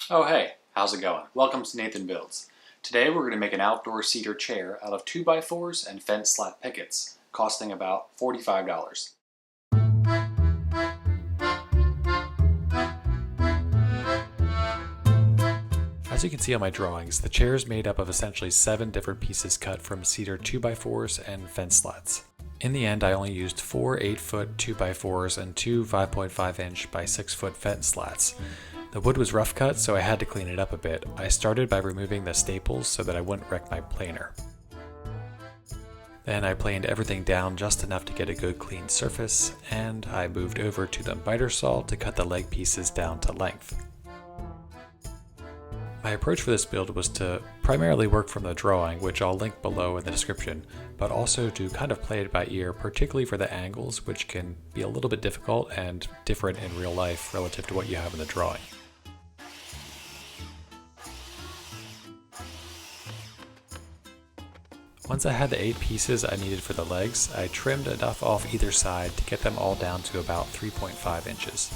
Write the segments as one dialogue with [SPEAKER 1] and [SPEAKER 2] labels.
[SPEAKER 1] Oh hey, how's it going? Welcome to Nathan Builds. Today we're going to make an outdoor cedar chair out of 2x4s and fence slat pickets, costing about $45. As you can see on my drawings, the chair is made up of essentially 7 different pieces cut from cedar 2x4s and fence slats. In the end, I only used 4 8-foot 2x4s and 2 5.5 inch by 6 foot fence slats. The wood was rough cut, so I had to clean it up a bit. I started by removing the staples so that I wouldn't wreck my planer. Then I planed everything down just enough to get a good clean surface, and I moved over to the miter saw to cut the leg pieces down to length. My approach for this build was to primarily work from the drawing, which I'll link below in the description, but also to kind of play it by ear, particularly for the angles, which can be a little bit difficult and different in real life relative to what you have in the drawing. Once I had the 8 pieces I needed for the legs, I trimmed enough off either side to get them all down to about 3.5 inches.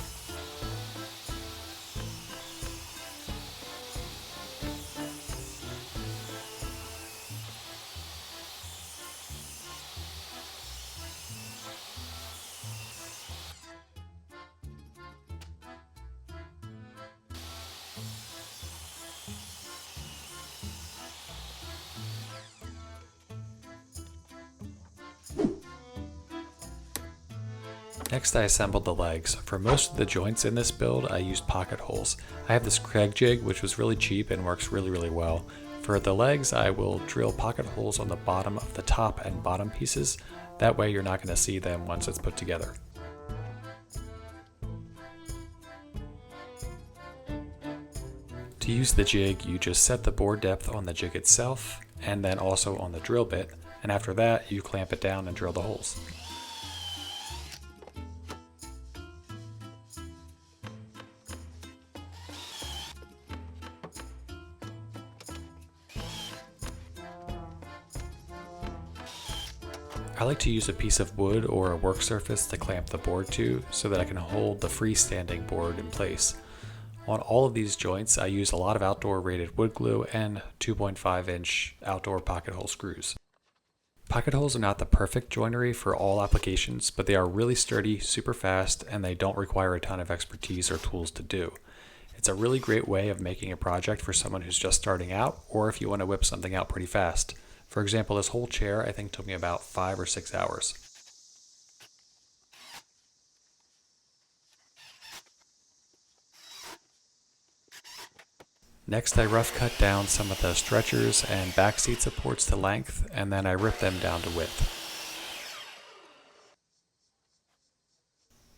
[SPEAKER 1] Next I assembled the legs. For most of the joints in this build I used pocket holes. I have this Craig jig which was really cheap and works really well. For the legs I will drill pocket holes on the bottom of the top and bottom pieces. That way you're not going to see them once it's put together. To use the jig you just set the bore depth on the jig itself and then also on the drill bit, and after that you clamp it down and drill the holes. I like to use a piece of wood or a work surface to clamp the board to so that I can hold the freestanding board in place. On all of these joints I use a lot of outdoor rated wood glue and 2.5 inch outdoor pocket hole screws. Pocket holes are not the perfect joinery for all applications, but they are really sturdy, super fast, and they don't require a ton of expertise or tools to do. It's a really great way of making a project for someone who's just starting out, or if you want to whip something out pretty fast. For example, this whole chair I think took me about 5 or 6 hours. Next I rough cut down some of the stretchers and back seat supports to length, and then I rip them down to width.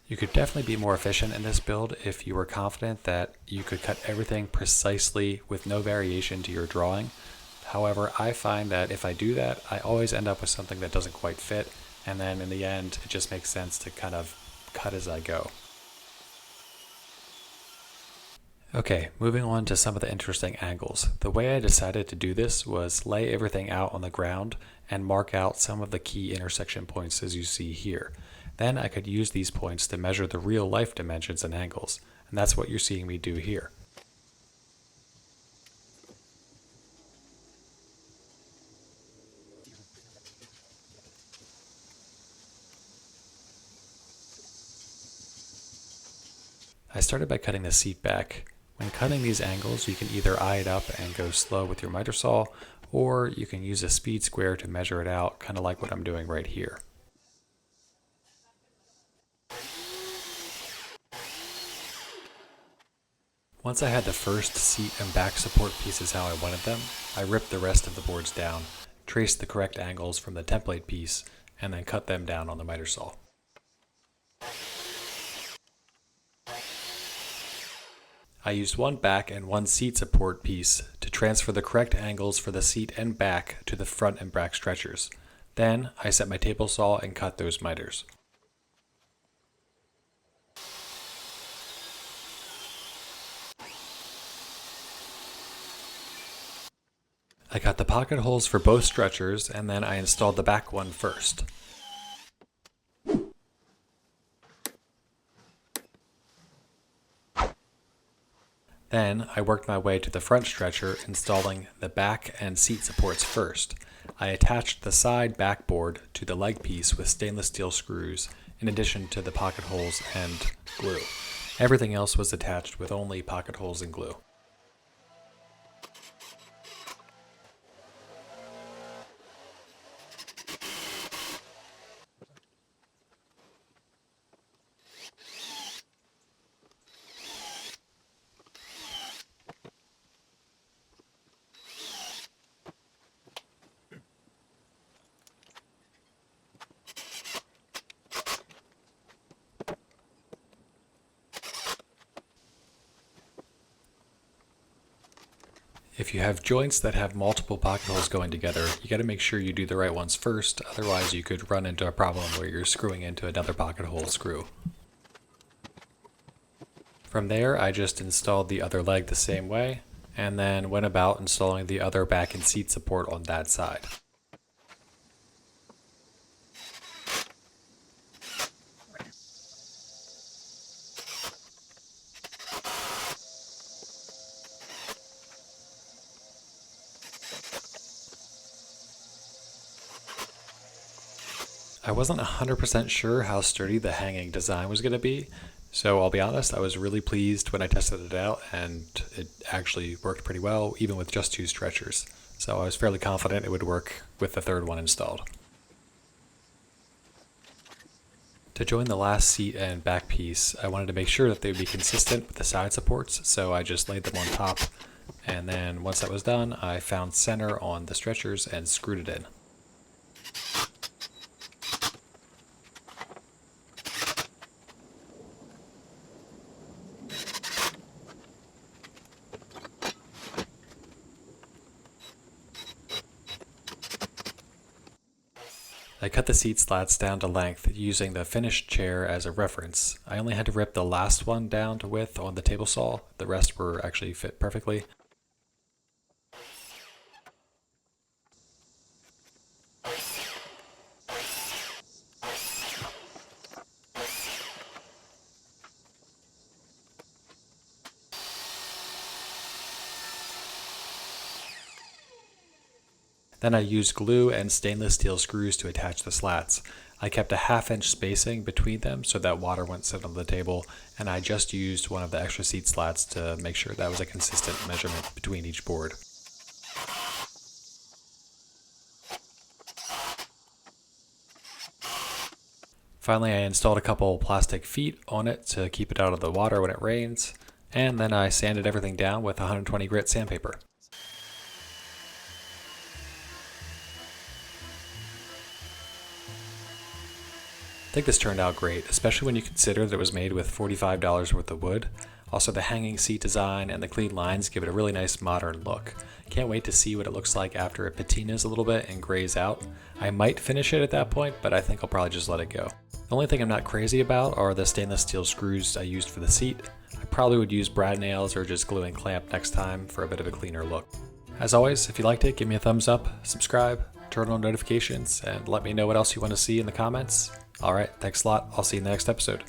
[SPEAKER 1] You could definitely be more efficient in this build if you were confident that you could cut everything precisely with no variation to your drawing. However, I find that if I do that, I always end up with something that doesn't quite fit, and then in the end, it just makes sense to kind of cut as I go. Okay, moving on to some of the interesting angles. The way I decided to do this was lay everything out on the ground and mark out some of the key intersection points as you see here. Then I could use these points to measure the real life dimensions and angles, and that's what you're seeing me do here. I started by cutting the seat back. When cutting these angles, you can either eye it up and go slow with your miter saw, or you can use a speed square to measure it out, kind of like what I'm doing right here. Once I had the first seat and back support pieces how I wanted them, I ripped the rest of the boards down, traced the correct angles from the template piece, and then cut them down on the miter saw. I used one back and one seat support piece to transfer the correct angles for the seat and back to the front and back stretchers. Then I set my table saw and cut those miters. I cut the pocket holes for both stretchers and then I installed the back one first. Then Then I worked my way to the front stretcher, installing the back and seat supports first. I attached the side backboard to the leg piece with stainless steel screws, in addition to the pocket holes and glue. Everything else was attached with only pocket holes and glue. If you have joints that have multiple pocket holes going together, you got to make sure you do the right ones first, otherwise you could run into a problem where you're screwing into another pocket hole screw. From there, I just installed the other leg the same way, and then went about installing the other back and seat support on that side. I wasn't 100% sure how sturdy the hanging design was going to be, so I'll be honest, I was really pleased when I tested it out, and it actually worked pretty well, even with just 2 stretchers. So I was fairly confident it would work with the third one installed. To join the last seat and back piece, I wanted to make sure that they would be consistent with the side supports, so I just laid them on top, and then once that was done, I found center on the stretchers and screwed it in. I cut the seat slats down to length using the finished chair as a reference. I only had to rip the last one down to width on the table saw. The rest were actually fit perfectly. Then I used glue and stainless steel screws to attach the slats. I kept a 1/2 inch spacing between them so that water wouldn't sit on the table, and I just used one of the extra seat slats to make sure that was a consistent measurement between each board. Finally, I installed a couple plastic feet on it to keep it out of the water when it rains, and then I sanded everything down with 120 grit sandpaper. I think this turned out great, especially when you consider that it was made with $45 worth of wood. Also, the hanging seat design and the clean lines give it a really nice modern look. Can't wait to see what it looks like after it patinas a little bit and grays out. I might finish it at that point, but I think I'll probably just let it go. The only thing I'm not crazy about are the stainless steel screws I used for the seat. I probably would use brad nails or just glue and clamp next time for a bit of a cleaner look. As always, if you liked it, give me a thumbs up, subscribe, turn on notifications, and let me know what else you want to see in the comments. Alright, thanks a lot. I'll see you in the next episode.